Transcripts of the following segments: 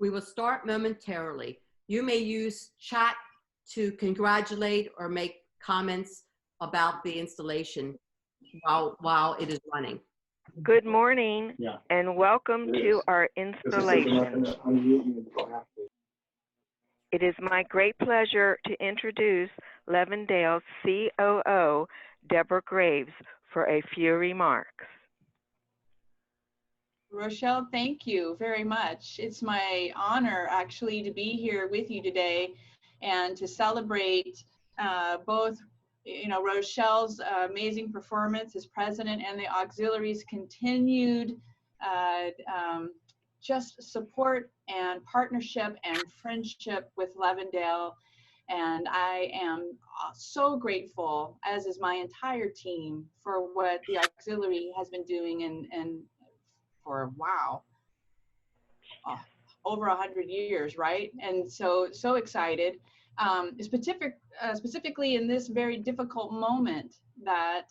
We will start momentarily. You may use chat to congratulate or make comments about the installation while it is running. Good morning and welcome to our installation. It is my great pleasure to introduce Levindale's COO, Deborah Graves, for a few remarks. Rochelle, thank you very much. It's my honor actually to be here with you today and to celebrate both Rochelle's amazing performance as president and the auxiliary's continued just support and partnership and friendship with Levindale. And I am so grateful, as is my entire team, for what the auxiliary has been doing and for over 100 years, right? And so excited, specifically in this very difficult moment that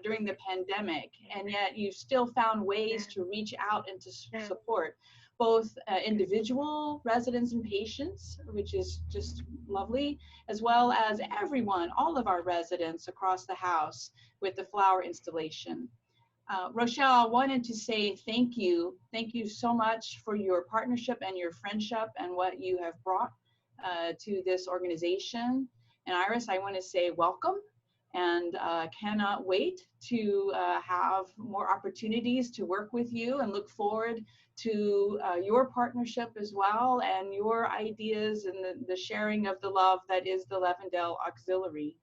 during the pandemic, and yet you still found ways to reach out and to support both individual residents and patients, which is just lovely, as well as everyone, all of our residents across the house with the flower installation. Rochelle, I wanted to say thank you. Thank you so much for your partnership and your friendship and what you have brought to this organization. And Iris, I want to say welcome and cannot wait to have more opportunities to work with you and look forward to your partnership as well and your ideas and the sharing of the love that is the Levindale Auxiliary.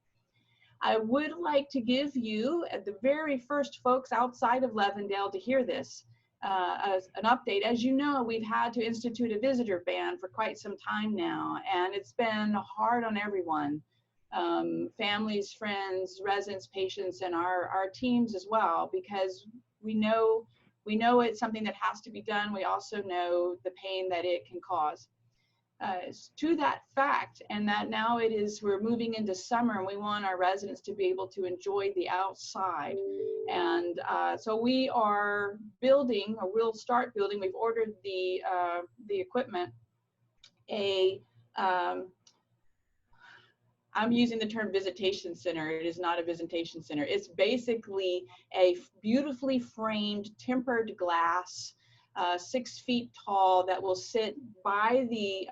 I would like to give you, at the very first folks outside of Levindale to hear this, as an update. As you know, we've had to institute a visitor ban for quite some time now, and it's been hard on everyone, families, friends, residents, patients, and our teams as well, because we know it's something that has to be done. We also know the pain that it can cause. To that fact, and that now we're moving into summer and we want our residents to be able to enjoy the outside. And so we are building, or we'll start building, we've ordered the equipment, I'm using the term visitation center. It is not a visitation center. It's basically a beautifully framed tempered glass, 6 feet tall, that will sit by the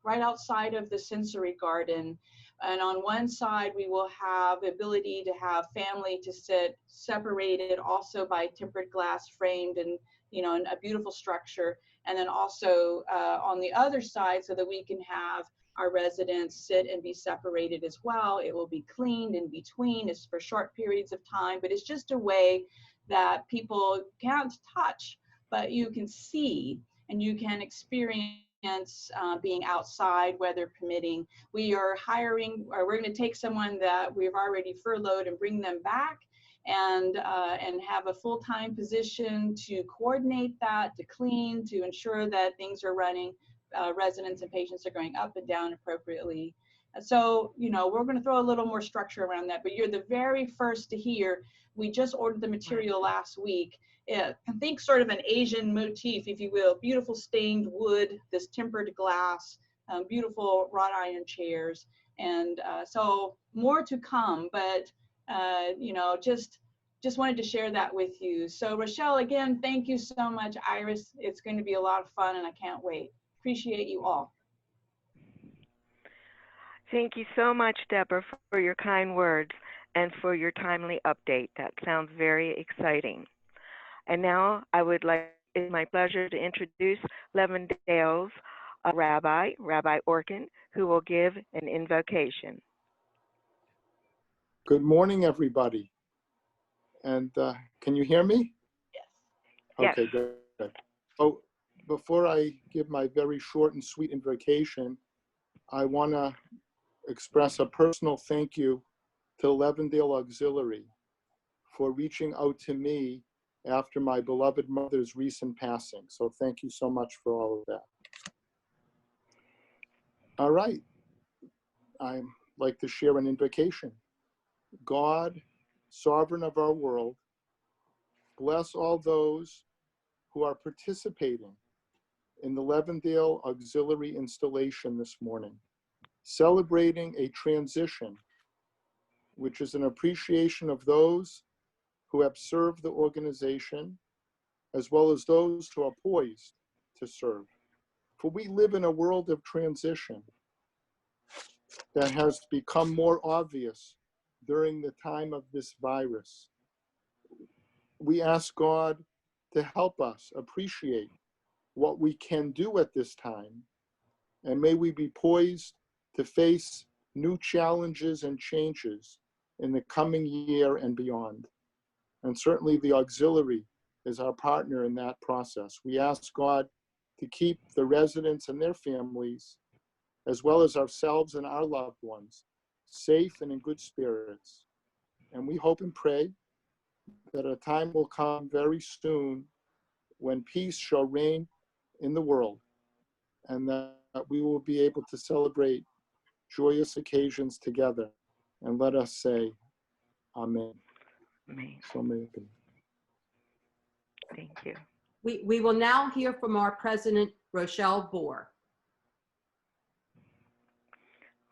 right outside of the sensory garden. And on one side, we will have the ability to have family to sit separated also by tempered glass framed and, in a beautiful structure. And then also on the other side, so that we can have our residents sit and be separated as well. It will be cleaned in between. It's for short periods of time, but it's just a way that people can't touch, but you can see and you can experience being outside, weather permitting. We are hiring, or we're going to take someone that we've already furloughed and bring them back and have a full-time position to coordinate that, to clean, to ensure that things are running. Residents and patients are going up and down appropriately. So, we're going to throw a little more structure around that, but you're the very first to hear. We just ordered the material last week. I think sort of an Asian motif, if you will, beautiful stained wood, this tempered glass, beautiful wrought iron chairs. And so more to come, but, just wanted to share that with you. So Rochelle, again, thank you so much. Iris, it's going to be a lot of fun and I can't wait. Appreciate you all. Thank you so much, Deborah, for your kind words and for your timely update. That sounds very exciting. And now it's my pleasure to introduce Levindale's Rabbi Orkin, who will give an invocation. Good morning, everybody. And can you hear me? Yes. Okay, Yes. good. So before I give my very short and sweet invocation, I want to express a personal thank you to Levindale Auxiliary for reaching out to me after my beloved mother's recent passing. So thank you so much for all of that. All right. I'd like to share an invocation. God, sovereign of our world, bless all those who are participating in the Levindale Auxiliary installation this morning, celebrating a transition, which is an appreciation of those who have served the organization, as well as those who are poised to serve. For we live in a world of transition that has become more obvious during the time of this virus. We ask God to help us appreciate what we can do at this time, and may we be poised to face new challenges and changes in the coming year and beyond. And certainly the auxiliary is our partner in that process. We ask God to keep the residents and their families, as well as ourselves and our loved ones, safe and in good spirits. And we hope and pray that a time will come very soon when peace shall reign in the world, and that we will be able to celebrate joyous occasions together. And let us say, Amen. Amen. So may it be. Thank you. We will now hear from our president, Rochelle Bohr.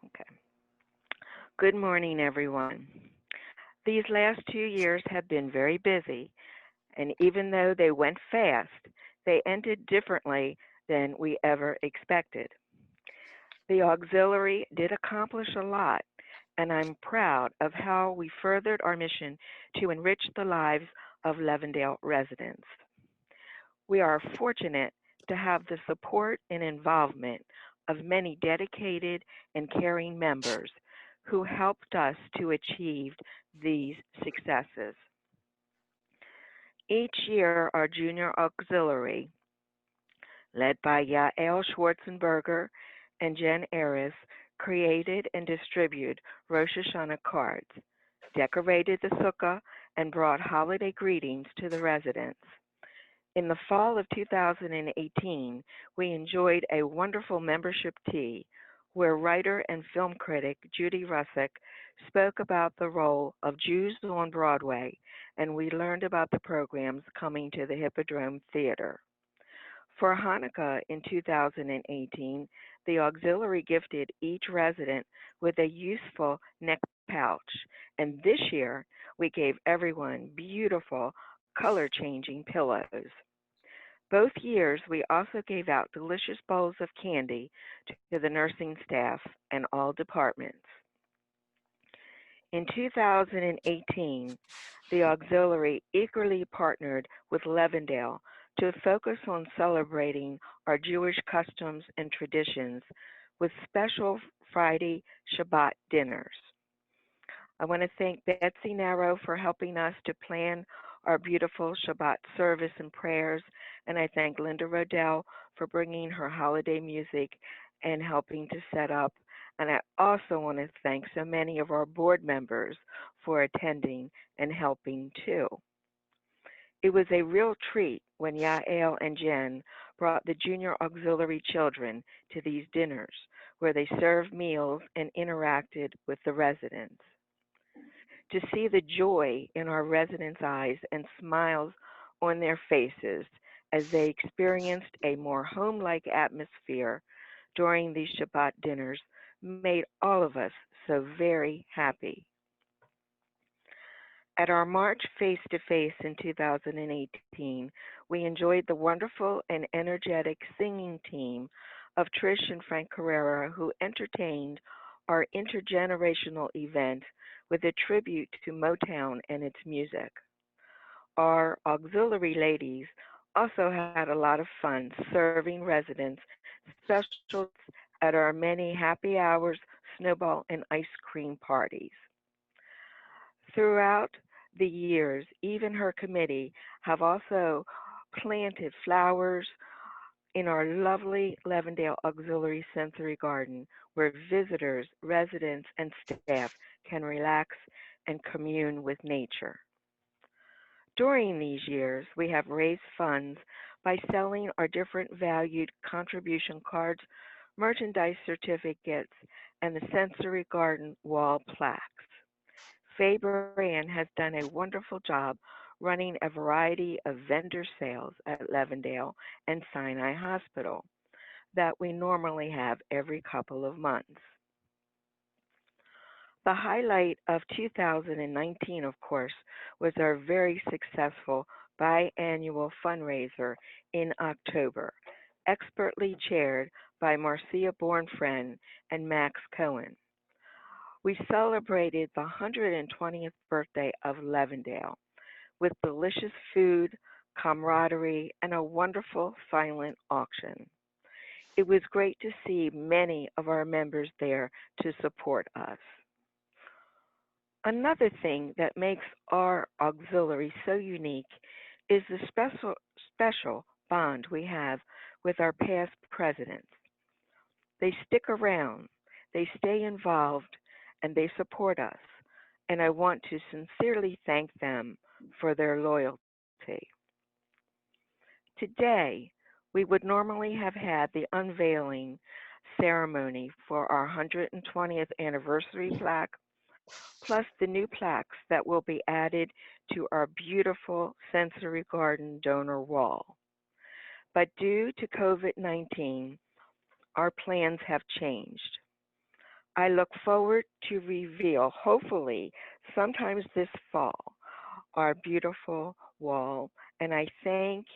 Okay. Good morning, everyone. These last 2 years have been very busy, and even though they went fast, they ended differently than we ever expected. The auxiliary did accomplish a lot, and I'm proud of how we furthered our mission to enrich the lives of Levindale residents. We are fortunate to have the support and involvement of many dedicated and caring members who helped us to achieve these successes. Each year, our junior auxiliary, led by Yael Schwarzenberger and Jen Aris, created and distributed Rosh Hashanah cards, decorated the sukkah, and brought holiday greetings to the residents. In the fall of 2018, we enjoyed a wonderful membership tea where writer and film critic Judy Russick spoke about the role of Jews on Broadway, and we learned about the programs coming to the Hippodrome Theater. For Hanukkah in 2018, the auxiliary gifted each resident with a useful neck pouch, and this year we gave everyone beautiful color-changing pillows. Both years, we also gave out delicious bowls of candy to the nursing staff and all departments. In 2018, the auxiliary eagerly partnered with Levindale to focus on celebrating our Jewish customs and traditions with special Friday Shabbat dinners. I want to thank Betsy Narrow for helping us to plan our beautiful Shabbat service and prayers, and I thank Linda Rodell for bringing her holiday music and helping to set up. And I also want to thank so many of our board members for attending and helping too. It was a real treat when Yael and Jen brought the junior auxiliary children to these dinners, where they served meals and interacted with the residents. To see the joy in our residents' eyes and smiles on their faces as they experienced a more home-like atmosphere during these Shabbat dinners made all of us so very happy. At our March face-to-face in 2018, we enjoyed the wonderful and energetic singing team of Trish and Frank Carrera, who entertained our intergenerational event with a tribute to Motown and its music. Our auxiliary ladies also had a lot of fun serving residents specials at our many happy hours, snowball, and ice cream parties. Throughout the years, even her committee have also planted flowers in our lovely Levindale Auxiliary Sensory Garden, where visitors, residents, and staff can relax and commune with nature. During these years, we have raised funds by selling our different valued contribution cards, merchandise certificates, and the Sensory Garden wall plaques. Faye Brand has done a wonderful job running a variety of vendor sales at Levindale and Sinai Hospital that we normally have every couple of months. The highlight of 2019, of course, was our very successful biannual fundraiser in October, expertly chaired by Marcia Bornfriend and Max Cohen. We celebrated the 120th birthday of Levindale with delicious food, camaraderie, and a wonderful silent auction. It was great to see many of our members there to support us. Another thing that makes our auxiliary so unique is the special bond we have with our past presidents. They stick around, they stay involved, and they support us. And I want to sincerely thank them for their loyalty. Today, we would normally have had the unveiling ceremony for our 120th anniversary plaque, plus the new plaques that will be added to our beautiful sensory garden donor wall. But due to COVID-19, our plans have changed. I look forward to reveal, hopefully, sometimes this fall, our beautiful wall, and I thank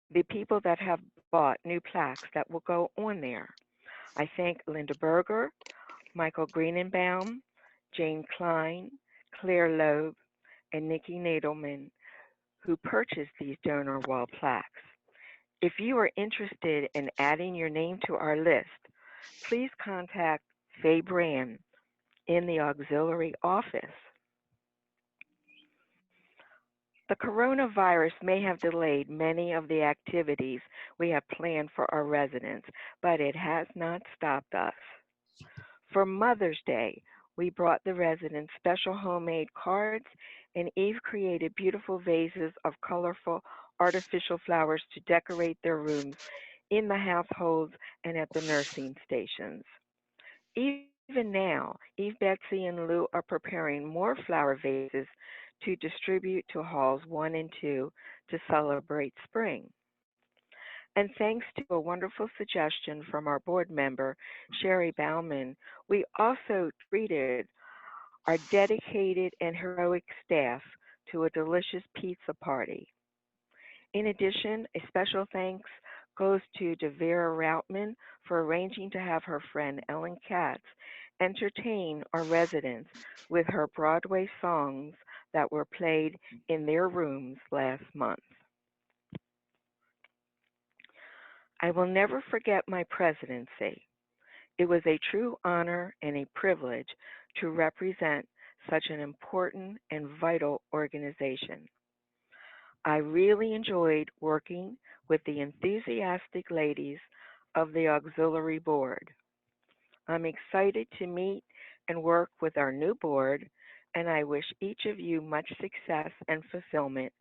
the people that have bought new plaques that will go on there. I thank Linda Berger, Michael Greenenbaum, Jane Klein, Claire Loeb, and Nikki Nadelman, who purchased these donor wall plaques. If you are interested in adding your name to our list, please contact Faye Brand in the auxiliary office. The coronavirus may have delayed many of the activities we have planned for our residents, but it has not stopped us. For Mother's Day, we brought the residents special homemade cards, and Eve created beautiful vases of colorful artificial flowers to decorate their rooms in the households and at the nursing stations. Even now, Eve, Betsy, and Lou are preparing more flower vases to distribute to halls 1 and 2 to celebrate spring. And thanks to a wonderful suggestion from our board member, Sherry Bauman, we also treated our dedicated and heroic staff to a delicious pizza party. In addition, a special thanks goes to Devera Routman for arranging to have her friend Ellen Katz entertain our residents with her Broadway songs that were played in their rooms last month. I will never forget my presidency. It was a true honor and a privilege to represent such an important and vital organization. I really enjoyed working with the enthusiastic ladies of the Auxiliary Board. I'm excited to meet and work with our new board, and I wish each of you much success and fulfillment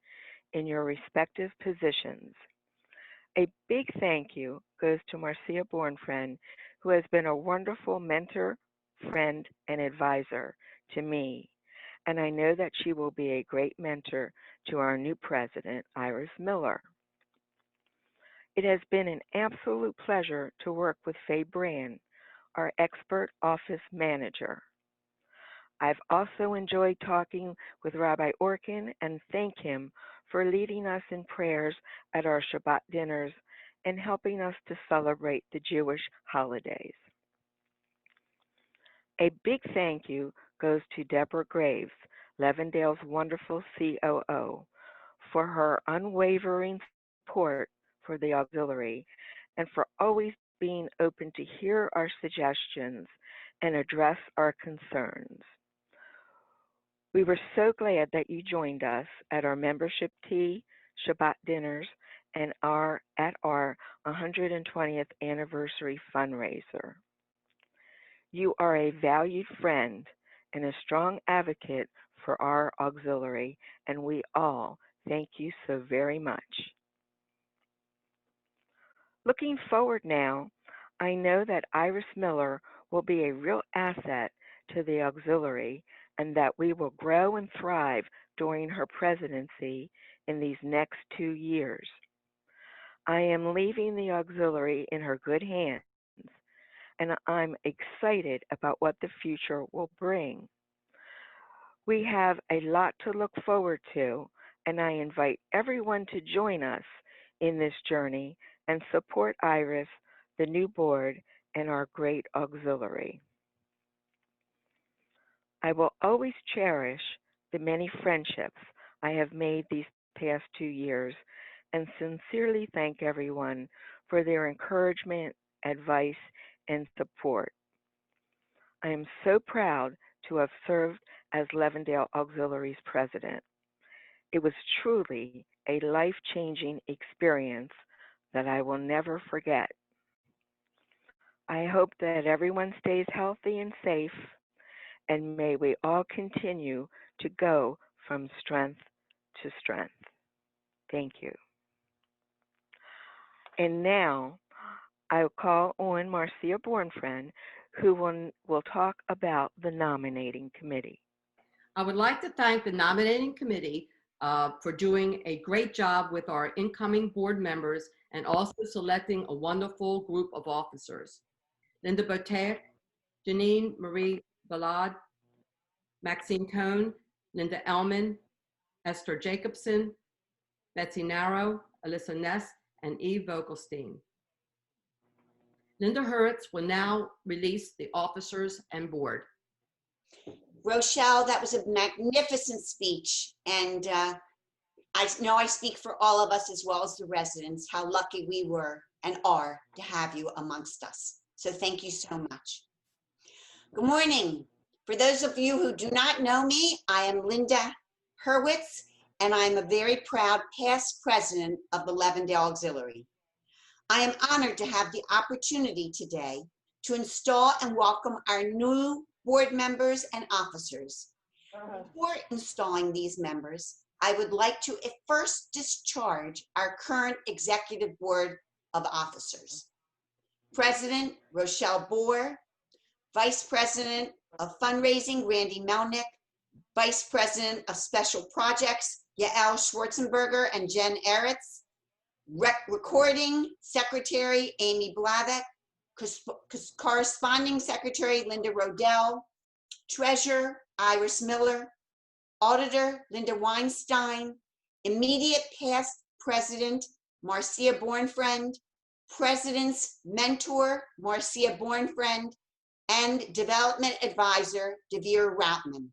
in your respective positions. A big thank you goes to Marcia Bornfriend, who has been a wonderful mentor, friend, and advisor to me, and I know that she will be a great mentor to our new president, Iris Miller. It has been an absolute pleasure to work with Faye Brand, our expert office manager. I've also enjoyed talking with Rabbi Orkin and thank him for leading us in prayers at our Shabbat dinners and helping us to celebrate the Jewish holidays. A big thank you goes to Deborah Graves, Levindale's wonderful COO, for her unwavering support for the auxiliary and for always being open to hear our suggestions and address our concerns. We were so glad that you joined us at our membership tea, Shabbat dinners, and at our 120th anniversary fundraiser. You are a valued friend and a strong advocate for our auxiliary, and we all thank you so very much. Looking forward now, I know that Iris Miller will be a real asset to the auxiliary and that we will grow and thrive during her presidency in these next 2 years. I am leaving the auxiliary in her good hands, and I'm excited about what the future will bring. We have a lot to look forward to, and I invite everyone to join us in this journey and support Iris, the new board, and our great auxiliary. I will always cherish the many friendships I have made these past 2 years and sincerely thank everyone for their encouragement, advice, and support. I am so proud to have served as Levindale Auxiliary's president. It was truly a life-changing experience that I will never forget. I hope that everyone stays healthy and safe, and may we all continue to go from strength to strength. Thank you. And now I'll call on Marcia Bornfriend, who will talk about the nominating committee. I would like to thank the nominating committee for doing a great job with our incoming board members and also selecting a wonderful group of officers. Linda Botet, Janine Marie Ballard, Maxine Cohn, Linda Ellman, Esther Jacobson, Betsy Narrow, Alyssa Ness, and Eve Vogelstein. Linda Hurwitz will now release the officers and board. Rochelle, that was a magnificent speech. And I know I speak for all of us as well as the residents, how lucky we were and are to have you amongst us. So thank you so much. Good morning. For those of you who do not know me, I am Linda Hurwitz, and I'm a very proud past president of the Levindale Auxiliary. I am honored to have the opportunity today to install and welcome our new board members and officers. Before installing these members, I would like to first discharge our current executive board of officers. President Rochelle Bohr, Vice President of Fundraising Randy Melnick, Vice President of Special Projects Yael Schwarzenberger and Jen Eretz, Recording Secretary Amy Blavek, Corresponding Secretary Linda Rodell, Treasurer Iris Miller, Auditor Linda Weinstein, Immediate Past President Marcia Bornfriend, President's Mentor Marcia Bornfriend, and Development Advisor Devere Routman.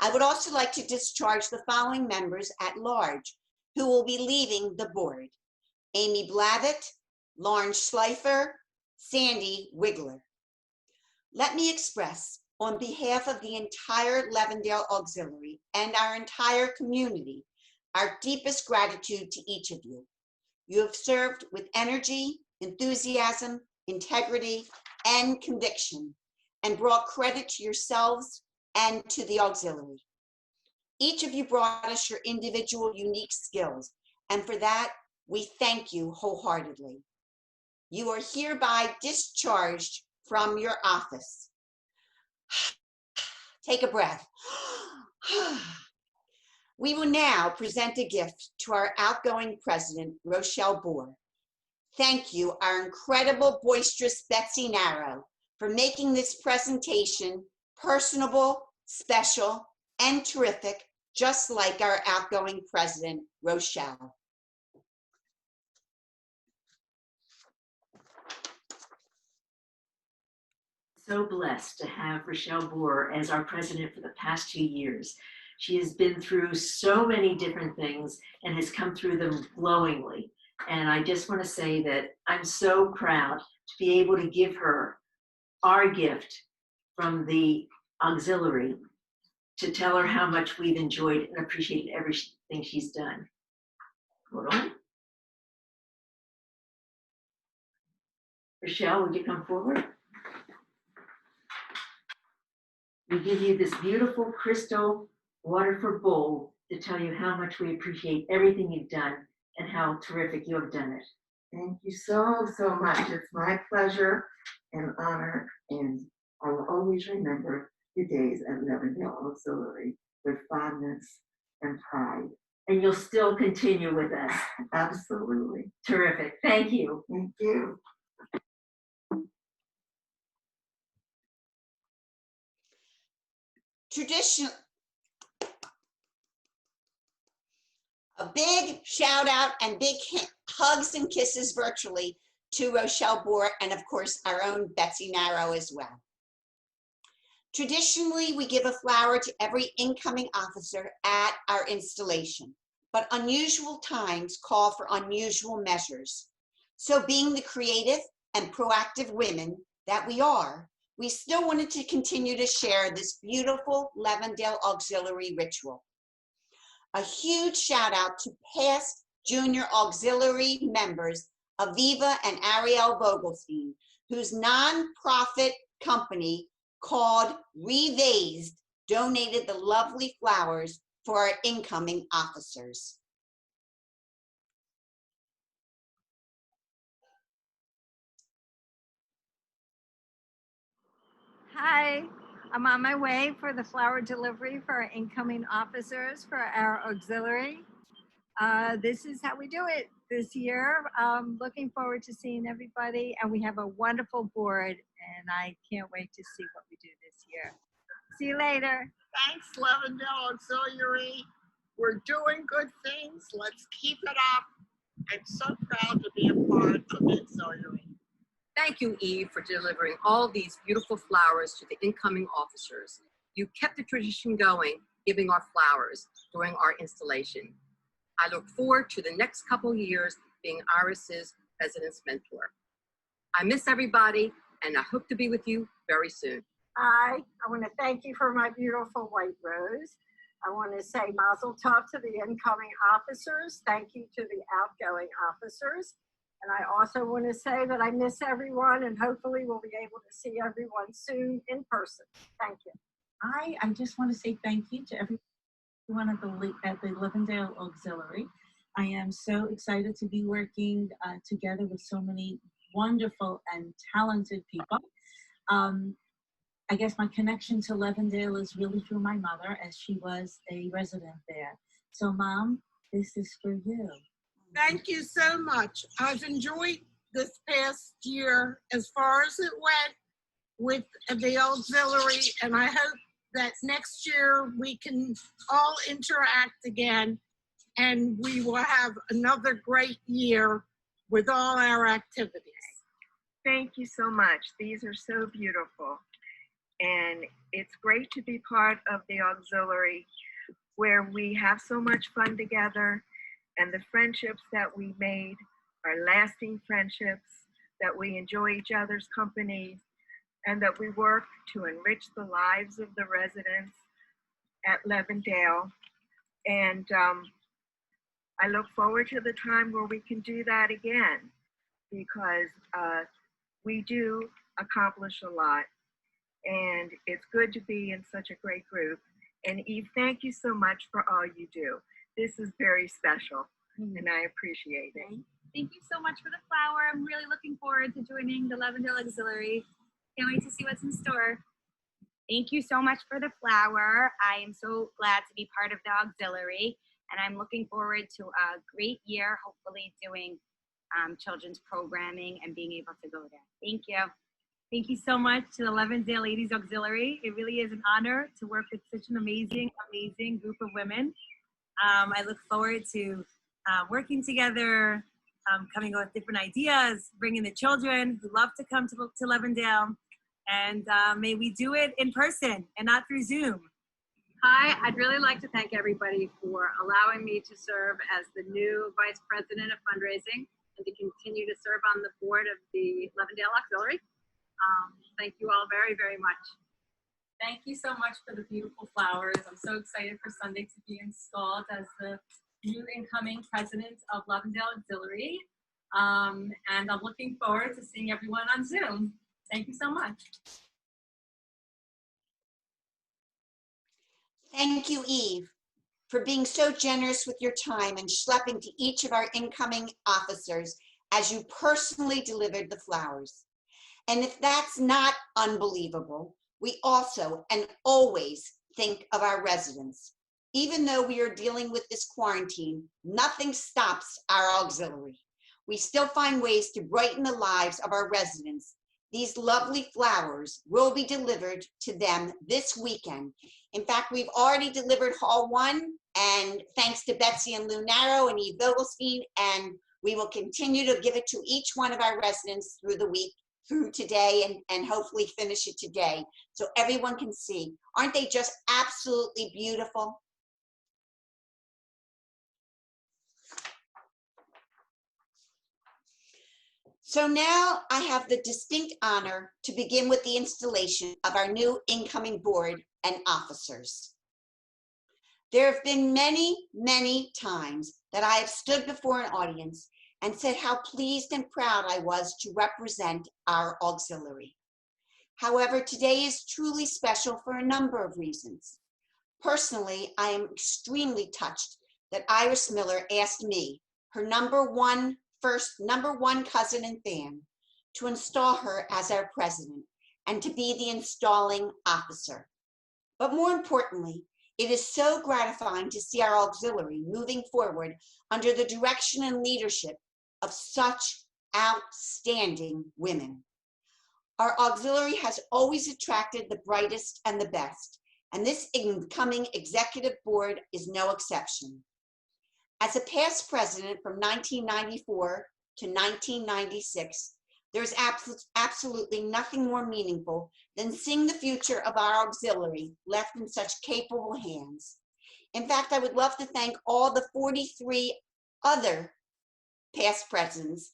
I would also like to discharge the following members at large who will be leaving the board: Amy Blavitt, Lauren Schleifer, Sandy Wigler. Let me express, on behalf of the entire Levindale Auxiliary and our entire community, our deepest gratitude to each of you. You have served with energy, enthusiasm, integrity, and conviction, and brought credit to yourselves and to the auxiliary. Each of you brought us your individual unique skills, and for that, we thank you wholeheartedly. You are hereby discharged from your office. Take a breath. We will now present a gift to our outgoing president, Rochelle Bohr. Thank you, our incredible, boisterous Betsy Narrow, for making this presentation personable, special, and terrific, just like our outgoing president, Rochelle. So blessed to have Rochelle Bohr as our president for the past 2 years. She has been through so many different things and has come through them glowingly. And I just want to say that I'm so proud to be able to give her our gift from the auxiliary to tell her how much we've enjoyed and appreciated everything she's done. Hold on. Rochelle, would you come forward? We give you this beautiful crystal Waterford bowl to tell you how much we appreciate everything you've done and how terrific you have done it. Thank you so, so much. It's my pleasure and honor, and I will always remember the days at Levindale Auxiliary with fondness and pride. And you'll still continue with us. Absolutely. Terrific. Thank you. Thank you. Tradition. A big shout out and big hugs and kisses virtually to Rochelle Bohr and of course our own Betsy Narrow as well. Traditionally, we give a flower to every incoming officer at our installation, but unusual times call for unusual measures. So being the creative and proactive women that we are, we still wanted to continue to share this beautiful Levindale Auxiliary ritual. A huge shout out to past junior auxiliary members, Aviva and Ariel Vogelstein, whose nonprofit company called Revased donated the lovely flowers for our incoming officers. Hi, I'm on my way for the flower delivery for our incoming officers for our auxiliary. This is how we do it this year. Looking forward to seeing everybody, and we have a wonderful board, and I can't wait to see what we do this year. See you later. Thanks, Levindale Auxiliary. We're doing good things. Let's keep it up. I'm so proud to be a part of the auxiliary. Thank you, Eve, for delivering all these beautiful flowers to the incoming officers. You kept the tradition going, giving our flowers during our installation. I look forward to the next couple years being Iris's president's mentor. I miss everybody, and I hope to be with you very soon. Hi, I want to thank you for my beautiful white rose. I want to say mazel tov to the incoming officers. Thank you to the outgoing officers. And I also want to say that I miss everyone, and hopefully we'll be able to see everyone soon in person. Thank you. I just want to say thank you to everyone at the Levindale Auxiliary. I am so excited to be working together with so many wonderful and talented people. I guess my connection to Levindale is really through my mother, as she was a resident there. So, Mom, this is for you. Thank you so much. I've enjoyed this past year as far as it went with the auxiliary, and I hope that next year we can all interact again and we will have another great year with all our activities. Thank you so much. These are so beautiful. And it's great to be part of the auxiliary where we have so much fun together, and the friendships that we made are lasting friendships, that we enjoy each other's company, and that we work to enrich the lives of the residents at Levindale. And I look forward to the time where we can do that again, because we do accomplish a lot. And it's good to be in such a great group. And Eve, thank you so much for all you do. This is very special, and I appreciate it. Thank you so much for the flower. I'm really looking forward to joining the Levindale Auxiliary. Can't wait to see what's in store. Thank you so much for the flower. I am so glad to be part of the auxiliary, and I'm looking forward to a great year, hopefully doing children's programming and being able to go there. Thank you. Thank you so much to the Levindale Ladies Auxiliary. It really is an honor to work with such an amazing, amazing group of women. I look forward to working together, coming up with different ideas, bringing the children who love to come to Levindale, and may we do it in person and not through Zoom. Hi, I'd really like to thank everybody for allowing me to serve as the new Vice President of Fundraising and to continue to serve on the board of the Levindale Auxiliary. Thank you all very, very much. Thank you so much for the beautiful flowers. I'm so excited for Sunday to be installed as the new incoming president of Levindale Auxiliary. And I'm looking forward to seeing everyone on Zoom. Thank you so much. Thank you, Eve, for being so generous with your time and schlepping to each of our incoming officers as you personally delivered the flowers. And if that's not unbelievable, we also and always think of our residents, Even though we are dealing with this quarantine, nothing stops our auxiliary. We still find ways to brighten the lives of our residents. These lovely flowers will be delivered to them this weekend. In fact, we've already delivered Hall 1, and thanks to Betsy and Lou Narrow and Eve Vogelstein, and we will continue to give it to each one of our residents through the week, through today, and hopefully finish it today so everyone can see. Aren't they just absolutely beautiful? So now I have the distinct honor to begin with the installation of our new incoming board and officers. There have been many, many times that I have stood before an audience and said how pleased and proud I was to represent our auxiliary. However, today is truly special for a number of reasons. Personally, I am extremely touched that Iris Miller asked me, her number one cousin and fan, to install her as our president and to be the installing officer. But more importantly, it is so gratifying to see our auxiliary moving forward under the direction and leadership of such outstanding women. Our auxiliary has always attracted the brightest and the best, and this incoming executive board is no exception. As a past president from 1994 to 1996, there's absolutely nothing more meaningful than seeing the future of our auxiliary left in such capable hands. In fact, I would love to thank all the 43 other past presidents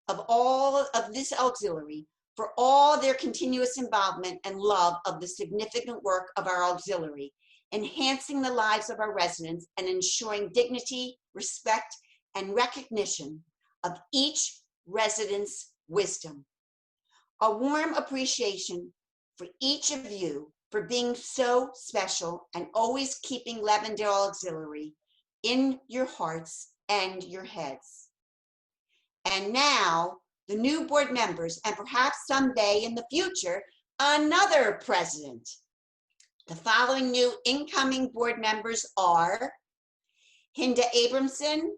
of all of this auxiliary for all their continuous involvement and love of the significant work of our auxiliary, enhancing the lives of our residents and ensuring dignity, respect, and recognition of each resident's wisdom. A warm appreciation for each of you for being so special and always keeping Levindale Auxiliary in your hearts and your heads. And now, the new board members, and perhaps someday in the future, another president. The following new incoming board members are Hinda Abramson,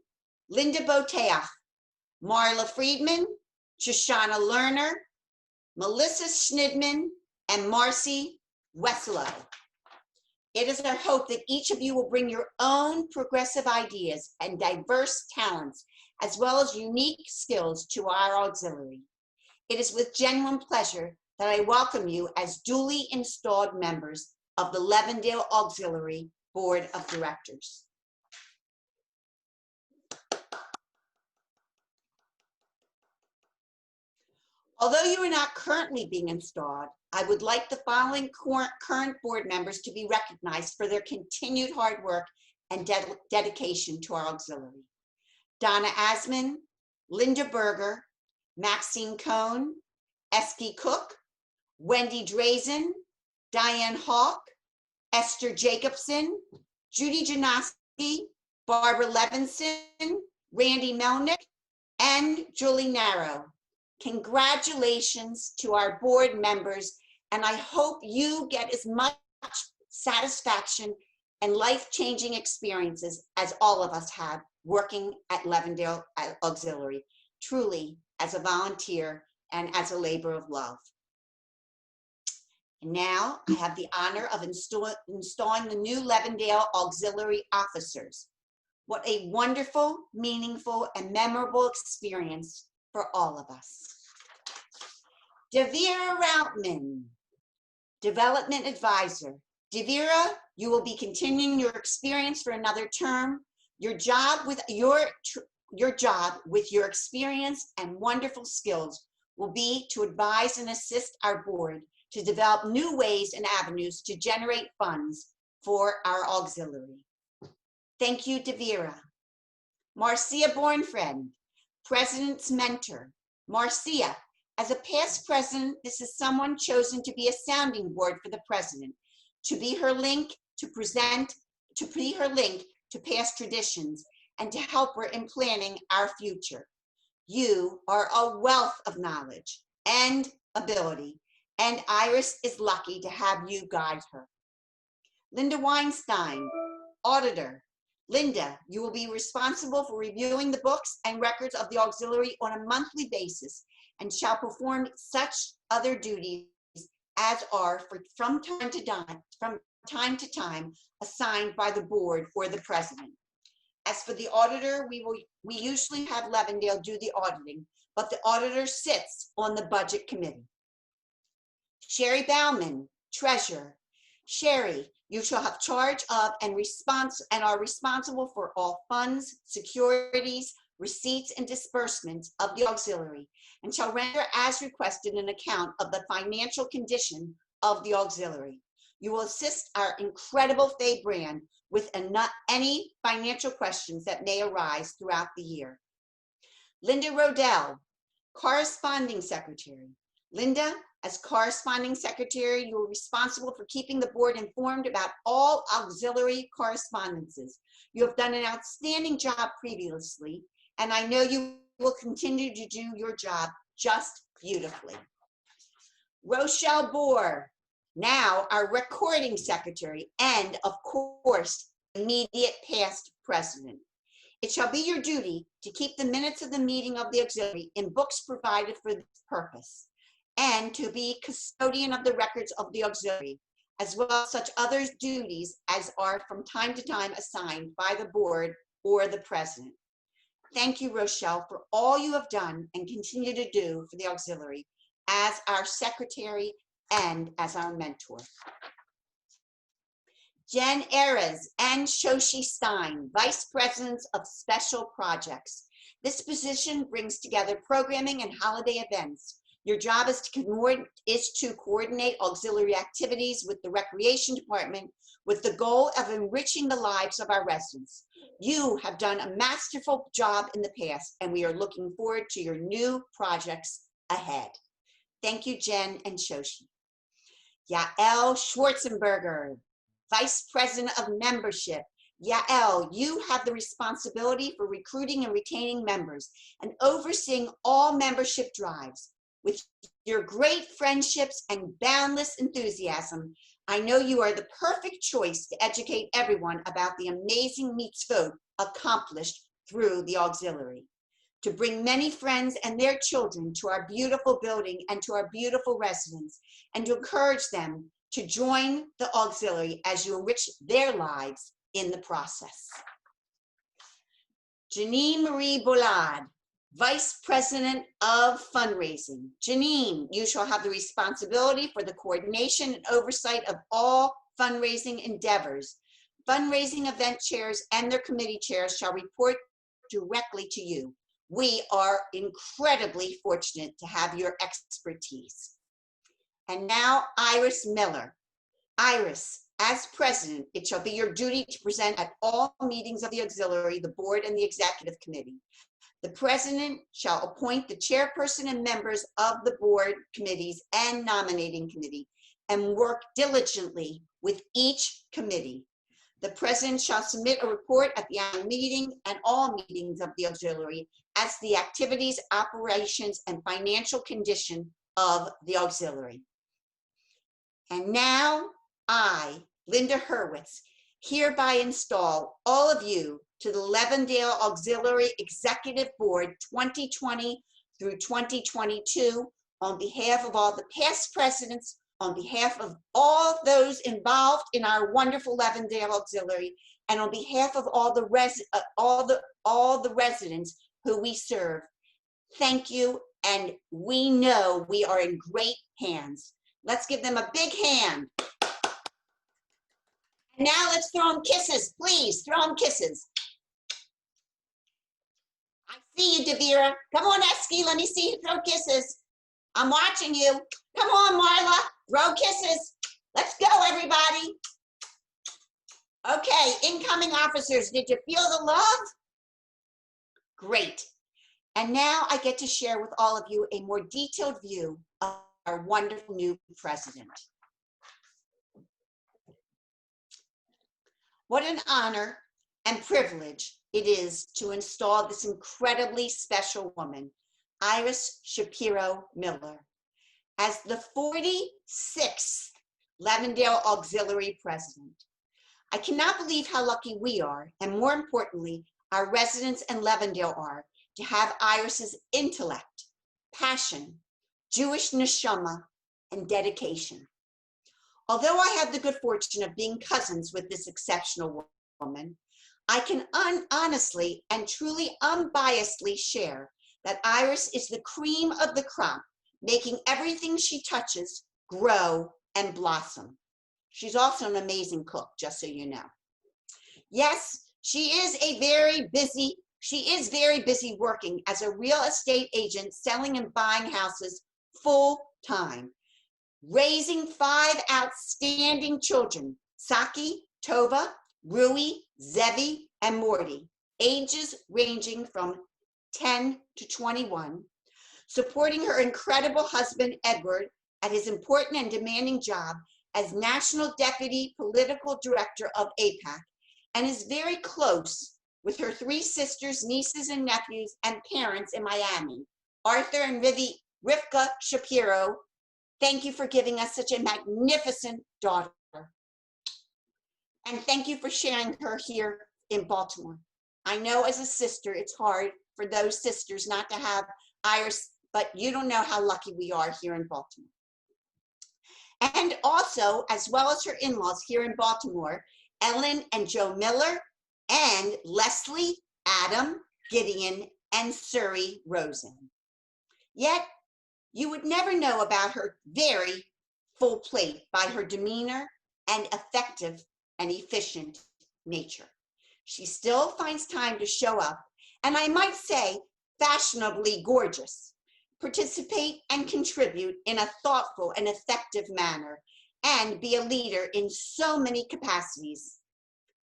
Linda Boteach, Marla Friedman, Shoshana Lerner, Melissa Schnidman, and Marcy Wesselow. It is our hope that each of you will bring your own progressive ideas and diverse talents, as well as unique skills to our auxiliary. It is with genuine pleasure that I welcome you as duly installed members of the Levindale Auxiliary Board of Directors. Although you are not currently being installed, I would like the following current board members to be recognized for their continued hard work and dedication to our auxiliary. Donna Asman, Linda Berger, Maxine Cohn, Eski Cook, Wendy Drazen, Diane Hawk, Esther Jacobson, Judy Janoski, Barbara Levinson, Randy Melnick, and Julie Narrow. Congratulations to our board members, and I hope you get as much satisfaction and life-changing experiences as all of us have working at Levindale Auxiliary, truly as a volunteer and as a labor of love. And now I have the honor of installing the new Levindale Auxiliary officers. What a wonderful, meaningful, and memorable experience for all of us. Devira Routman, Development Advisor. Devira, you will be continuing your experience for another term. Your job with your experience and wonderful skills will be to advise and assist our board to develop new ways and avenues to generate funds for our auxiliary. Thank you, Devira. Marcia Bornfriend, President's Mentor. Marcia, as a past president, this is someone chosen to be a sounding board for the president, to be her link to past traditions, and to help her in planning our future. You are a wealth of knowledge and ability, and Iris is lucky to have you guide her. Linda Weinstein, Auditor, Linda, you will be responsible for reviewing the books and records of the auxiliary on a monthly basis and shall perform such other duties as are from time to time assigned by the board or the president. As for the auditor, we usually have Levindale do the auditing, but the auditor sits on the budget committee. Sherry Bauman, treasurer. Sherry, you shall have charge of and are responsible for all funds, securities, receipts, and disbursements of the auxiliary, and shall render as requested an account of the financial condition of the auxiliary. You will assist our incredible Faye Brand with any financial questions that may arise throughout the year. Linda Rodell, corresponding secretary. Linda, as corresponding secretary, you are responsible for keeping the board informed about all auxiliary correspondences. You have done an outstanding job previously, and I know you will continue to do your job just beautifully. Rochelle Bohr, now our recording secretary, and of course, immediate past president. It shall be your duty to keep the minutes of the meeting of the auxiliary in books provided for this purpose, and to be custodian of the records of the auxiliary, as well as such other duties as are from time to time assigned by the board or the president. Thank you, Rochelle, for all you have done and continue to do for the auxiliary as our secretary and as our mentor. Jen Erez and Shoshi Stein, Vice Presidents of Special Projects. This position brings together programming and holiday events. Your job is to coordinate auxiliary activities with the Recreation Department with the goal of enriching the lives of our residents. You have done a masterful job in the past, and we are looking forward to your new projects ahead. Thank you, Jen and Shoshi. Yael Schwarzenberger, Vice President of Membership. Yael, you have the responsibility for recruiting and retaining members and overseeing all membership drives. With your great friendships and boundless enthusiasm, I know you are the perfect choice to educate everyone about the amazing mitzvot accomplished through the auxiliary. To bring many friends and their children to our beautiful building and to our beautiful residents, and to encourage them to join the auxiliary as you enrich their lives in the process. Janine Marie Boulard, Vice President of Fundraising. Janine, you shall have the responsibility for the coordination and oversight of all fundraising endeavors. Fundraising event chairs and their committee chairs shall report directly to you. We are incredibly fortunate to have your expertise. And now, Iris Miller. Iris, as president, it shall be your duty to present at all meetings of the auxiliary, the board, and the executive committee. The president shall appoint the chairperson and members of the board committees and nominating committee and work diligently with each committee. The president shall submit a report at the annual meeting and all meetings of the auxiliary as the activities, operations, and financial condition of the auxiliary. And now I, Linda Hurwitz, hereby install all of you to the Levindale Auxiliary Executive Board 2020 through 2022 on behalf of all the past presidents, on behalf of all those involved in our wonderful Levindale Auxiliary, and on behalf of all the residents who we serve. Thank you, and we know we are in great hands. Let's give them a big hand. And now let's throw them kisses, please, throw them kisses. I see you, Devira. Come on, Esky, let me see you throw kisses. I'm watching you. Come on, Marla, throw kisses. Let's go, everybody. Okay, incoming officers, did you feel the love? Great. And now I get to share with all of you a more detailed view of our wonderful new president. What an honor and privilege it is to install this incredibly special woman, Iris Shapiro Miller, as the 46th Levindale Auxiliary President. I cannot believe how lucky we are, and more importantly, our residents in Levindale are, to have Iris's intellect, passion, Jewish neshama, and dedication. Although I have the good fortune of being cousins with this exceptional woman, I can honestly and truly unbiasedly share that Iris is the cream of the crop, making everything she touches grow and blossom. She's also an amazing cook, just so you know. Yes, she is very busy working as a real estate agent, selling and buying houses full time, raising 5 outstanding children, Saki, Tova, Rui, Zevi, and Morty, ages ranging from 10 to 21, supporting her incredible husband, Edward, at his important and demanding job as National Deputy Political Director of AIPAC, and is very close with her 3 sisters, nieces, and nephews, and parents in Miami, Arthur and Rivka Shapiro. Thank you for giving us such a magnificent daughter. And thank you for sharing her here in Baltimore. I know as a sister, it's hard for those sisters not to have Iris, but you don't know how lucky we are here in Baltimore. And also, as well as her in-laws here in Baltimore, Ellen and Joe Miller, and Leslie, Adam, Gideon, and Suri Rosen. Yet, you would never know about her very full plate by her demeanor and effective and efficient nature. She still finds time to show up, and I might say fashionably gorgeous, participate and contribute in a thoughtful and effective manner, and be a leader in so many capacities.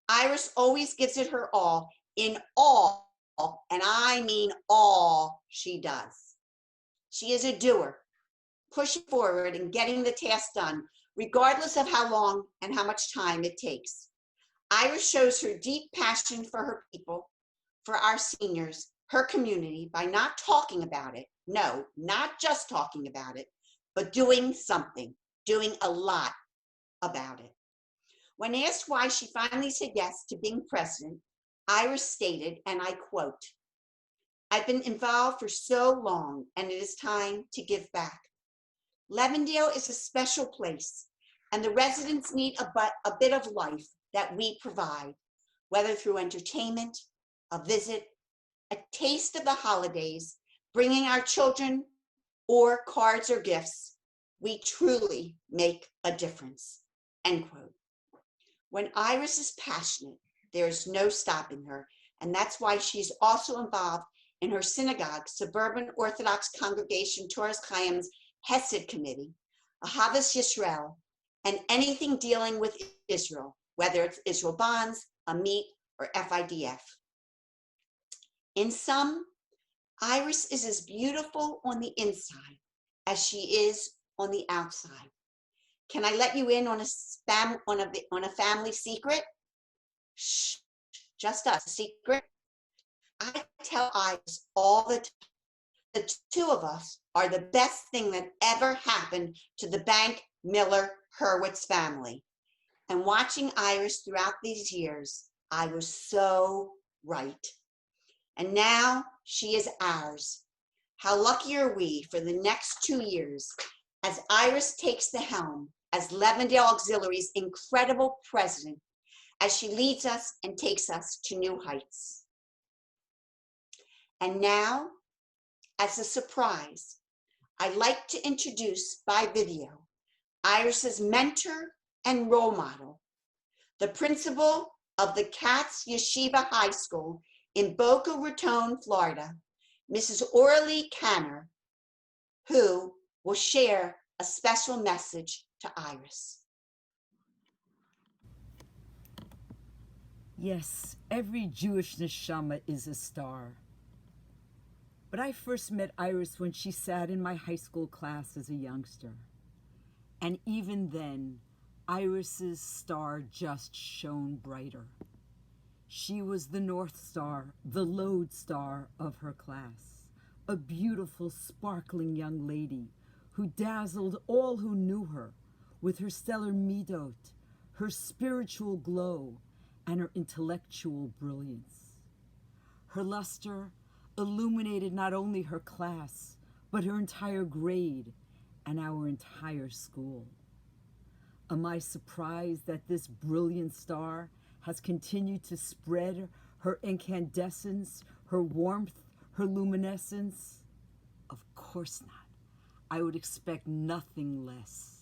Iris always gives it her all in all, and I mean all, she does. She is a doer, pushing forward and getting the task done, regardless of how long and how much time it takes. Iris shows her deep passion for her people, for our seniors, her community, by not talking about it. No, not just talking about it, but doing something, doing a lot about it. When asked why she finally said yes to being president, Iris stated, and I quote, "I've been involved for so long, and it is time to give back. Levindale is a special place, and the residents need a bit of life that we provide, whether through entertainment, a visit, a taste of the holidays, bringing our children, or cards or gifts. We truly make a difference," end quote. When Iris is passionate, there's no stopping her, and that's why she's also involved in her synagogue, Suburban Orthodox Congregation Torres Chaim's Hesed Committee, Ahavas Yisrael, and anything dealing with Israel, whether it's Israel Bonds, Amit, or FIDF. In sum, Iris is as beautiful on the inside as she is on the outside. Can I let you in on a family secret? Shh, just us, a secret. I tell Iris all the time, the 2 of us are the best thing that ever happened to the Bank Miller Hurwitz family. And watching Iris throughout these years, I was so right. And now she is ours. How lucky are we for the next 2 years as Iris takes the helm as Levindale Auxiliary's incredible president, as she leads us and takes us to new heights. And now, as a surprise, I'd like to introduce by video Iris's mentor and role model, the principal of the Katz Yeshiva High School in Boca Raton, Florida, Mrs. Oralee Canner, who will share a special message to Iris. Yes, every Jewish neshama is a star. But I first met Iris when she sat in my high school class as a youngster. And even then, Iris's star just shone brighter. She was the North Star, the lodestar of her class, a beautiful, sparkling young lady who dazzled all who knew her with her stellar midot, her spiritual glow, and her intellectual brilliance. Her luster illuminated not only her class, but her entire grade and our entire school. Am I surprised that this brilliant star has continued to spread her incandescence, her warmth, her luminescence? Of course not. I would expect nothing less.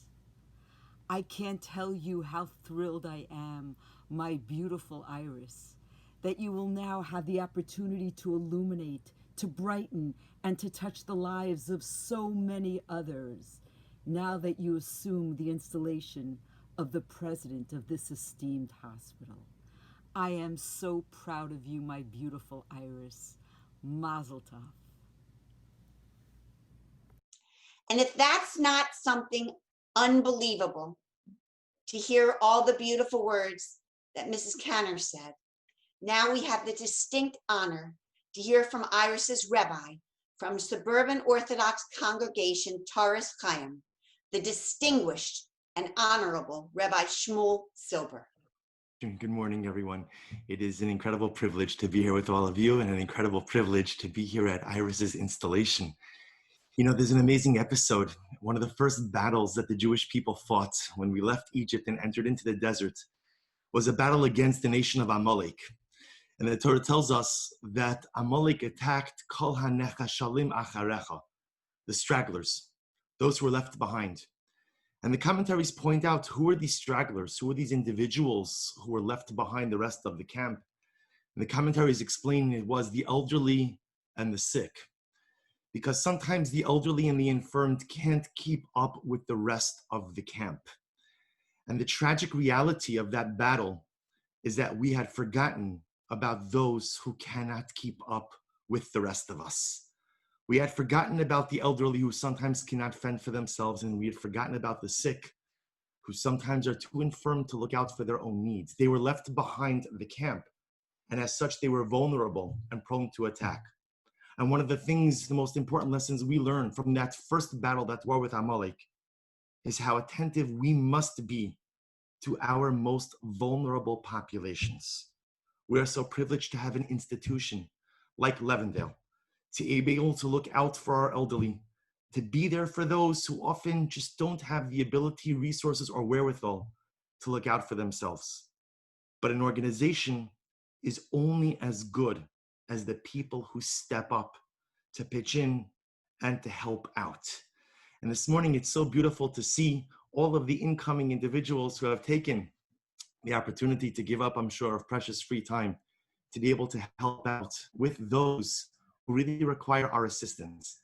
I can't tell you how thrilled I am, my beautiful Iris, that you will now have the opportunity to illuminate, to brighten, and to touch the lives of so many others, now that you assume the installation of the president of this esteemed hospital. I am so proud of you, my beautiful Iris. Mazel tov. And if that's not something unbelievable to hear all the beautiful words that Mrs. Canner said, now we have the distinct honor to hear from Iris's Rebbe from suburban Orthodox congregation Taurus Chaim, the distinguished and honorable Rabbi Shmuel Silber. Good morning, everyone. It is an incredible privilege to be here with all of you and an incredible privilege to be here at Iris's installation. You know, there's an amazing episode. One of the first battles that the Jewish people fought when we left Egypt and entered into the desert was a battle against the nation of Amalek. And the Torah tells us that Amalek attacked Kol HaNechashalim Acharecha, the stragglers, those who were left behind. And the commentaries point out who are these stragglers, who are these individuals who were left behind the rest of the camp. And the commentaries explain it was the elderly and the sick, because sometimes the elderly and the infirmed can't keep up with the rest of the camp. And the tragic reality of that battle is that we had forgotten about those who cannot keep up with the rest of us. We had forgotten about the elderly who sometimes cannot fend for themselves, and we had forgotten about the sick who sometimes are too infirm to look out for their own needs. They were left behind the camp, and as such, they were vulnerable and prone to attack. And one of the things, the most important lessons we learned from that first battle, that war with Amalek, is how attentive we must be to our most vulnerable populations. We are so privileged to have an institution like Levindale, to be able to look out for our elderly, to be there for those who often just don't have the ability, resources, or wherewithal to look out for themselves. But an organization is only as good as the people who step up to pitch in and to help out. And this morning, it's so beautiful to see all of the incoming individuals who have taken the opportunity to give up, I'm sure, of precious free time to be able to help out with those who really require our assistance.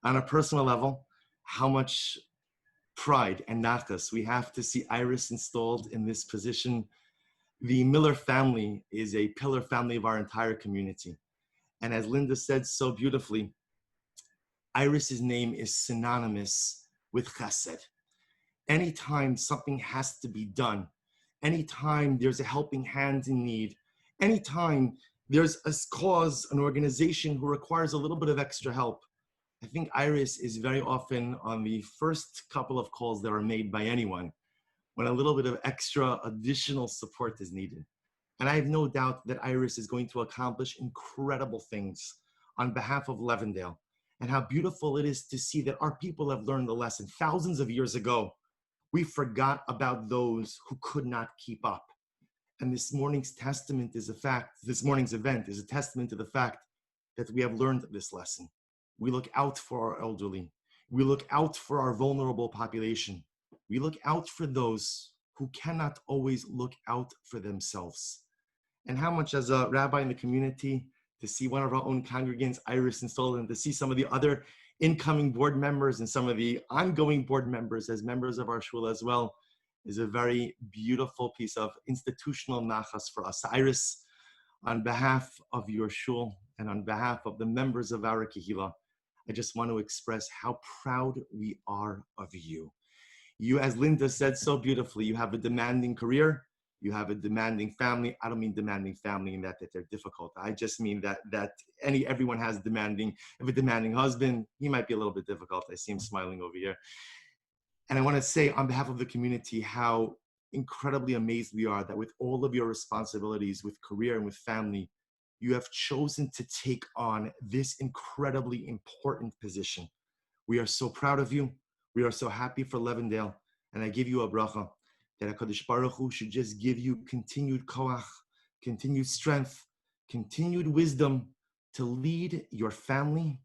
On a personal level, how much pride and nachas we have to see Iris installed in this position. The Miller family is a pillar family of our entire community. And as Linda said so beautifully, Iris's name is synonymous with chesed. Anytime something has to be done, anytime there's a helping hand in need, anytime there's a cause, an organization who requires a little bit of extra help, I think Iris is very often on the first couple of calls that are made by anyone when a little bit of extra additional support is needed. And I have no doubt that Iris is going to accomplish incredible things on behalf of Levindale, and how beautiful it is to see that our people have learned the lesson. Thousands of years ago, we forgot about those who could not keep up. And this morning's event is a testament to the fact that we have learned this lesson. We look out for our elderly. We look out for our vulnerable population. We look out for those who cannot always look out for themselves. And how much, as a rabbi in the community, to see one of our own congregants, Iris, installed, and to see some of the other incoming board members and some of the ongoing board members as members of our shul as well, is a very beautiful piece of institutional nachas for us. Iris, on behalf of your shul and on behalf of the members of our kehillah, I just want to express how proud we are of you. You, as Linda said so beautifully, you have a demanding career, you have a demanding family. I don't mean demanding family in that they're difficult. I just mean that everyone has a demanding husband. He might be a little bit difficult. I see him smiling over here. And I want to say on behalf of the community how incredibly amazed we are that with all of your responsibilities with career and with family, you have chosen to take on this incredibly important position. We are so proud of you. We are so happy for Levindale. And I give you a bracha that HaKadosh Baruch Hu should just give you continued koach, continued strength, continued wisdom to lead your family,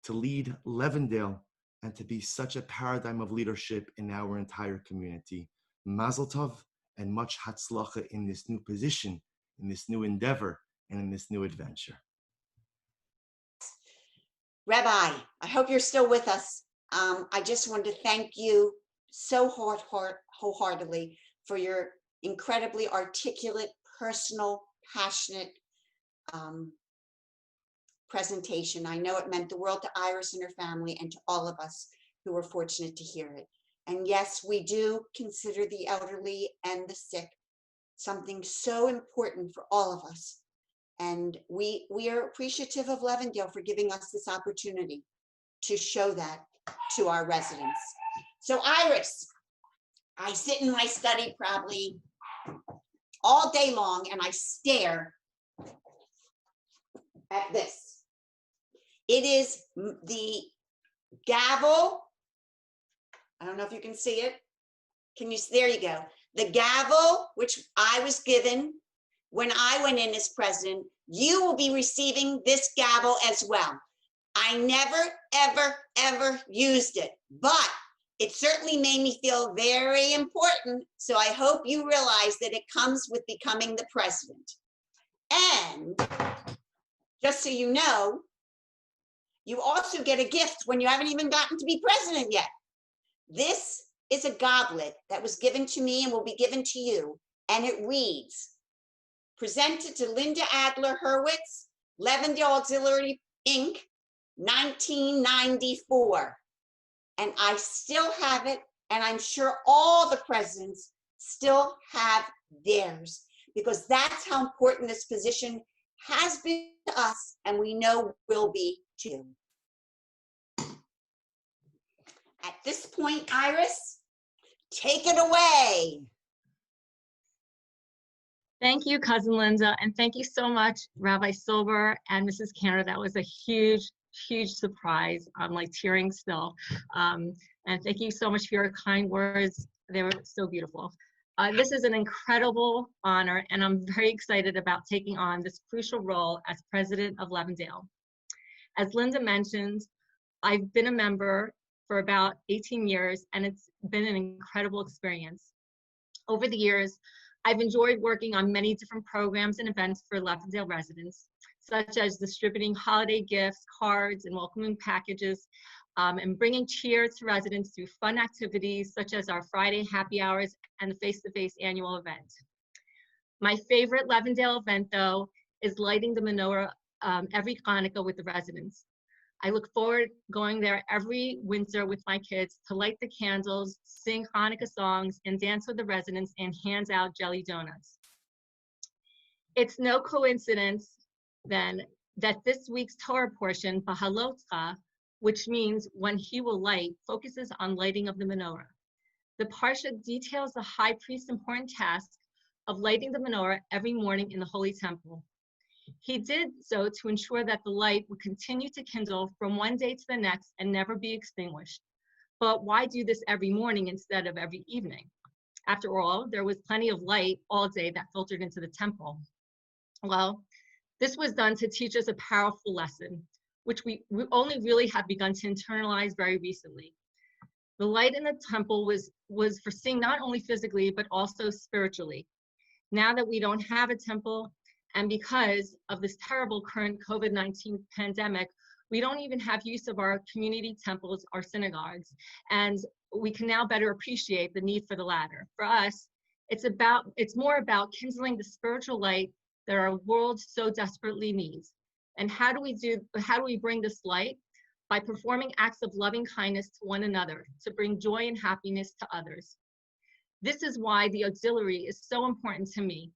to lead Levindale, and to be such a paradigm of leadership in our entire community. Mazel tov and much hatzlacha in this new position, in this new endeavor, and in this new adventure. Rabbi, I hope you're still with us. I just wanted to thank you so wholeheartedly for your incredibly articulate, personal, passionate presentation. I know it meant the world to Iris and her family and to all of us who were fortunate to hear it. And yes, we do consider the elderly and the sick something so important for all of us. And we are appreciative of Levindale for giving us this opportunity to show that to our residents. So Iris, I sit in my study probably all day long and I stare at this. It is the gavel. I don't know if you can see it. Can you, there you go. The gavel, which I was given when I went in as president. You will be receiving this gavel as well. I never, ever, ever used it, but it certainly made me feel very important. So I hope you realize that it comes with becoming the president. And just so you know, you also get a gift when you haven't even gotten to be president yet. This is a goblet that was given to me and will be given to you. And it reads, presented to Linda Adler Hurwitz, Levindale Auxiliary, Inc., 1994. And I still have it, and I'm sure all the presidents still have theirs, because that's how important this position has been to us, and we know will be to you. At this point, Iris, take it away. Thank you, Cousin Linda, and thank you so much, Rabbi Silber and Mrs. Cantor. That was a huge, huge surprise. I'm like tearing still. And thank you so much for your kind words. They were so beautiful. This is an incredible honor, and I'm very excited about taking on this crucial role as president of Levindale. As Linda mentioned, I've been a member for about 18 years, and it's been an incredible experience. Over the years, I've enjoyed working on many different programs and events for Levindale residents, such as distributing holiday gifts, cards, and welcoming packages, and bringing cheer to residents through fun activities such as our Friday happy hours and the face-to-face annual event. My favorite Levindale event, though, is lighting the menorah every Hanukkah with the residents. I look forward going there every winter with my kids to light the candles, sing Hanukkah songs, and dance with the residents and hand out jelly donuts. It's no coincidence, then, that this week's Torah portion, Bahalotcha, which means when he will light, focuses on lighting of the menorah. The Parsha details the high priest's important task of lighting the menorah every morning in the Holy Temple. He did so to ensure that the light would continue to kindle from one day to the next and never be extinguished. But why do this every morning instead of every evening? After all, there was plenty of light all day that filtered into the temple. Well, this was done to teach us a powerful lesson, which we only really have begun to internalize very recently. The light in the temple was for seeing not only physically, but also spiritually. Now that we don't have a temple, and because of this terrible current COVID-19 pandemic, we don't even have use of our community temples or synagogues. And we can now better appreciate the need for the latter. For us, it's more about kindling the spiritual light that our world so desperately needs. And how do we bring this light? By performing acts of loving kindness to one another, to bring joy and happiness to others. This is why the auxiliary is so important to me.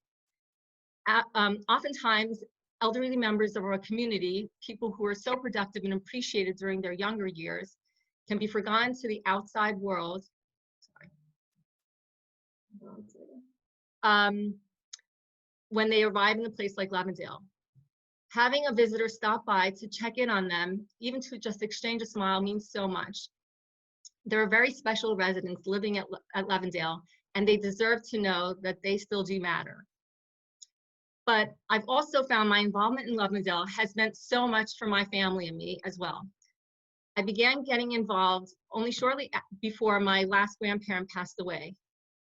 Oftentimes, elderly members of our community, people who are so productive and appreciated during their younger years, can be forgotten to the outside world. when they arrive in a place like Levindale. Having a visitor stop by to check in on them, even to just exchange a smile, means so much. There are very special residents living at Levindale, and they deserve to know that they still do matter. But I've also found my involvement in Levindale has meant so much for my family and me as well. I began getting involved only shortly before my last grandparent passed away.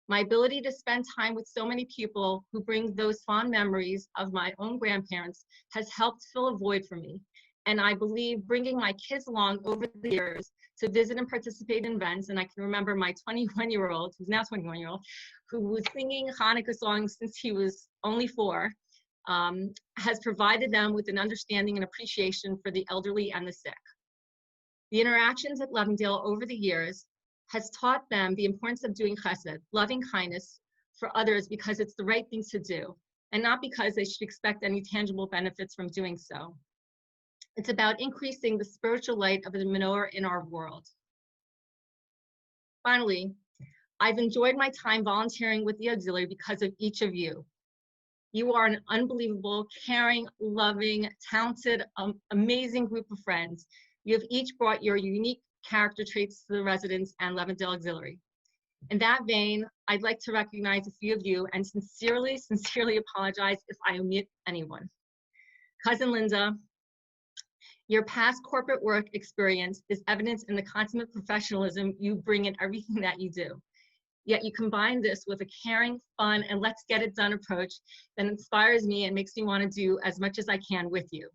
My ability to spend time with so many people who bring those fond memories of my own grandparents has helped fill a void for me. And I believe bringing my kids along over the years to visit and participate in events, and I can remember my 21-year-old, who's now 21-year-old, who was singing Hanukkah songs since he was only 4, has provided them with an understanding and appreciation for the elderly and the sick. The interactions at Levindale over the years has taught them the importance of doing chesed, loving kindness for others, because it's the right thing to do, and not because they should expect any tangible benefits from doing so. It's about increasing the spiritual light of the menorah in our world. Finally, I've enjoyed my time volunteering with the auxiliary because of each of you. You are an unbelievable, caring, loving, talented, amazing group of friends. You have each brought your unique character traits to the residents and Levindale Auxiliary. In that vein, I'd like to recognize a few of you and sincerely apologize if I omit anyone. Cousin Linda, your past corporate work experience is evidence in the consummate professionalism you bring in everything that you do. Yet you combine this with a caring, fun, and let's get it done approach that inspires me and makes me want to do as much as I can with you.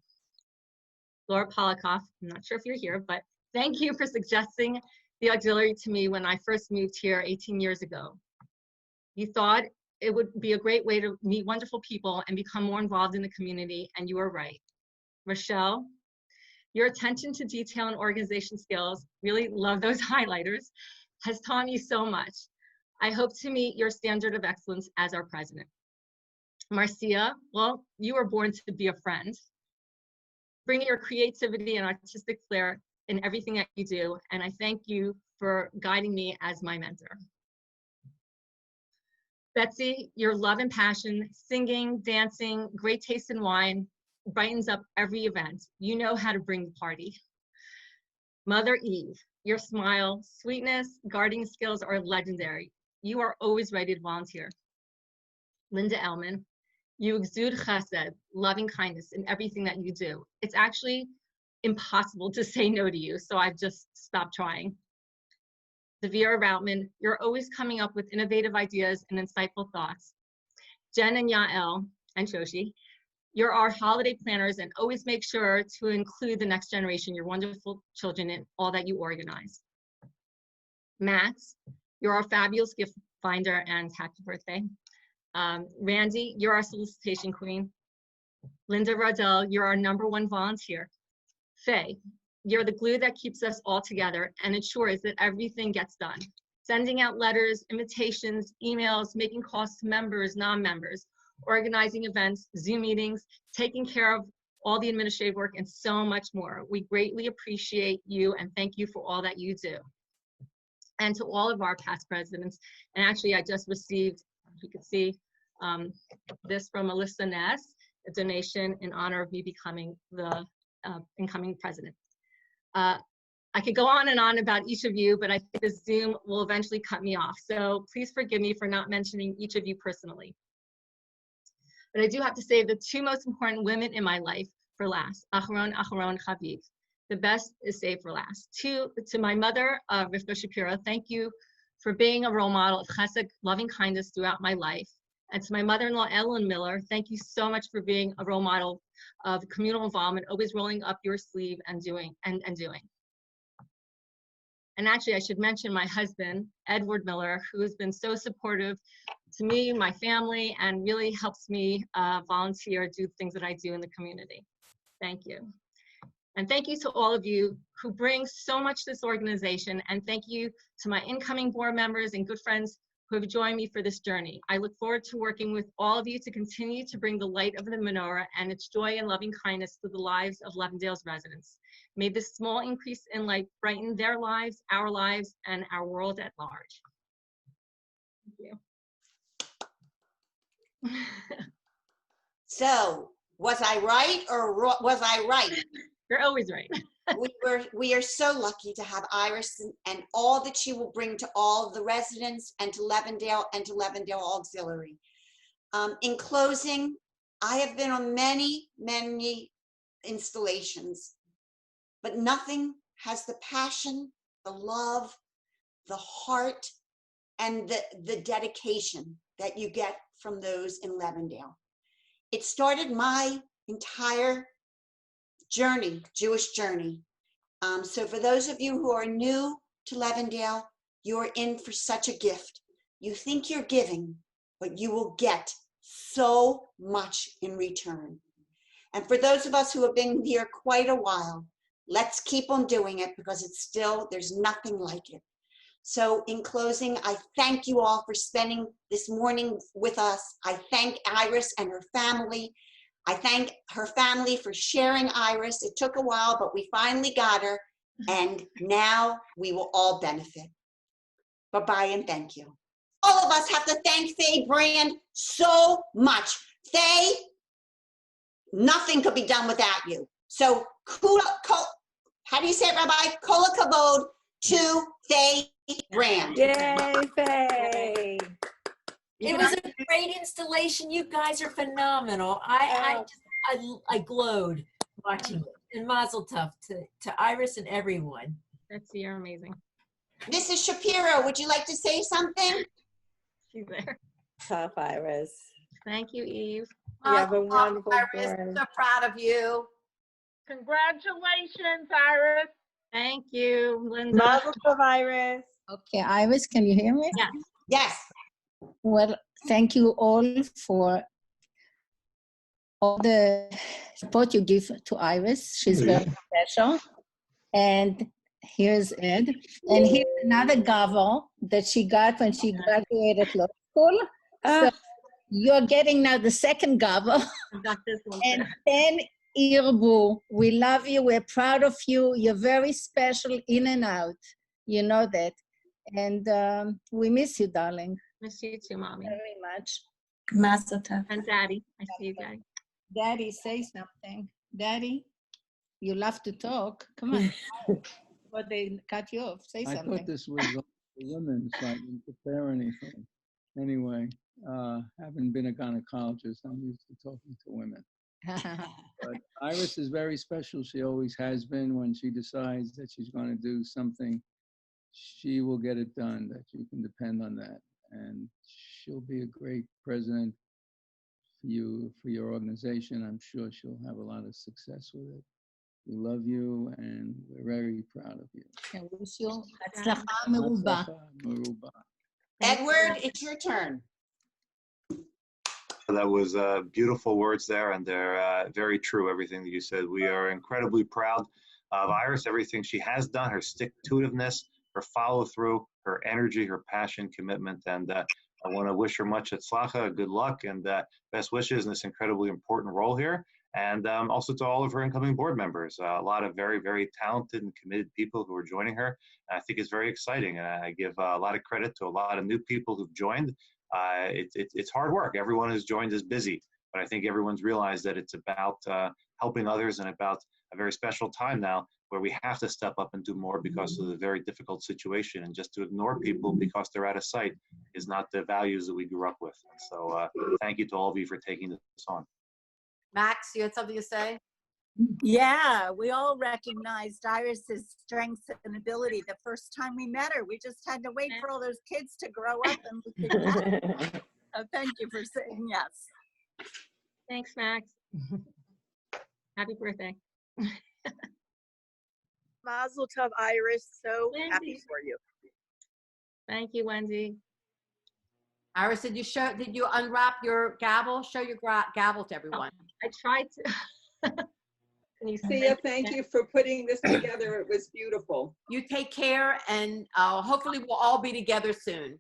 Laura Polikoff, I'm not sure if you're here, but thank you for suggesting the auxiliary to me when I first moved here 18 years ago. You thought it would be a great way to meet wonderful people and become more involved in the community, and you were right. Rochelle, your attention to detail and organization skills, really love those highlighters, has taught me so much. I hope to meet your standard of excellence as our president. Marcia, well, you were born to be a friend. Bringing your creativity and artistic flair in everything that you do, and I thank you for guiding me as my mentor. Betsy, your love and passion, singing, dancing, great taste in wine, brightens up every event. You know how to bring the party. Mother Eve, your smile, sweetness, gardening skills are legendary. You are always ready to volunteer. Linda Ellman, you exude chesed, loving kindness in everything that you do. It's actually impossible to say no to you, so I've just stopped trying. Devira Routman, you're always coming up with innovative ideas and insightful thoughts. Jen and Yael and Shoshi, you're our holiday planners and always make sure to include the next generation, your wonderful children, in all that you organize. Max, you're our fabulous gift finder and happy birthday. Randy, you're our solicitation queen. Linda Rodell, you're our #1 volunteer. Faye, you're the glue that keeps us all together and ensures that everything gets done. Sending out letters, invitations, emails, making calls to members, non-members, organizing events, Zoom meetings, taking care of all the administrative work, and so much more. We greatly appreciate you and thank you for all that you do. And to all of our past presidents, and actually I just received, if you could see this from Melissa Ness, a donation in honor of me becoming the incoming president. I could go on and on about each of you, but I think this Zoom will eventually cut me off. So please forgive me for not mentioning each of you personally. But I do have to save the 2 most important women in my life for last. Acharon, Acharon, Chaviv. The best is saved for last. To my mother, Rivka Shapiro, thank you for being a role model of chesed, loving kindness throughout my life. And to my mother-in-law, Ellen Miller, thank you so much for being a role model of communal involvement, always rolling up your sleeve and doing. And actually, I should mention my husband, Edward Miller, who has been so supportive to me, my family, and really helps me volunteer, do things that I do in the community. Thank you. And thank you to all of you who bring so much to this organization. And thank you to my incoming board members and good friends who have joined me for this journey. I look forward to working with all of you to continue to bring the light of the menorah and its joy and loving kindness to the lives of Levindale's residents. May this small increase in light brighten their lives, and our world at large. Thank you. So, was I right or was I right? You're always right. We are so lucky to have Iris and all that she will bring to all the residents and to Levindale and to Levindale Auxiliary. In closing, I have been on many, many installations, but nothing has the passion, the love, the heart, and the dedication that you get from those in Levindale. It started my entire journey, Jewish journey. So for those of you who are new to Levindale, you're in for such a gift. You think you're giving, but you will get so much in return. And for those of us who have been here quite a while, let's keep on doing it because it's still, there's nothing like it. So in closing, I thank you all for spending this morning with us. I thank Iris and her family. I thank her family for sharing Iris. It took a while, but we finally got her, and now we will all benefit. Bye-bye and thank you. All of us have to thank Faye Brand so much. Faye, nothing could be done without you. So, how do you say it, Rabbi? Kola kavod to Faye Brand. Yay, Faye. It was a great installation. You guys are phenomenal. I glowed watching it. And Mazel Tov to Iris and everyone. You're amazing. Mrs. Shapiro, would you like to say something? She's there. Tough, Iris. Thank you, Eve. You have a wonderful Iris, board. so proud of you. Congratulations, Iris. Thank you, Linda. Mazel Tov, Iris. Okay, Iris, can you hear me? Yes. Yes. Well, thank you all for all the support you give to Iris. She's very special. And here's Ed. And here's another gavel that she got when she graduated law school. So you're getting now the second gavel. And 10 Irbu. We love you. We're proud of you. You're very special in and out. You know that. And we miss you, darling. Miss you too, Mommy. Very much. Mazel tov. And Daddy. I see you, Daddy. Daddy, say something. Daddy, you love to talk. Come on. But they cut you off. Say I something. thought this was the women, so I didn't prepare anything. Anyway, having been a gynecologist, I'm used to talking to women. But Iris is very special. She always has been. When she decides that she's going to do something, she will get it done, that you can depend on that. And she'll be a great president for you, for your organization. I'm sure she'll have a lot of success with it. We love you, and we're very proud of you. I wish you הצלחה מרובה. Edward, it's your turn. That was beautiful words there, and they're very true, everything that you said. We are incredibly proud of Iris, everything she has done, her stick-to-itiveness, her follow-through, her energy, her passion, commitment, and I want to wish her much atzlacha, good luck, and best wishes in this incredibly important role here. And also to all of her incoming board members, a lot of very, very talented and committed people who are joining her. And I think it's very exciting. And I give a lot of credit to a lot of new people who've joined. It's hard work. Everyone who's joined is busy, but I think everyone's realized that it's about helping others and about a very special time now where we have to step up and do more because of the very difficult situation. And just to ignore people because they're out of sight is not the values that we grew up with. And so thank you to all of you for taking this on. Max, you had something to say? Yeah, we all recognized Iris's strengths and ability the first time we met her. We just had to wait for all those kids to grow up and we could so thank you for saying yes. Thanks, Max. Happy birthday. Mazel tov, Iris. So Wendy. happy for you. Thank you, Wendy. Iris, did you unwrap your gavel? Show your gavel to everyone. I tried to. Can you see ya, thank you for putting this together. It was beautiful. You take care, and hopefully we'll all be together soon.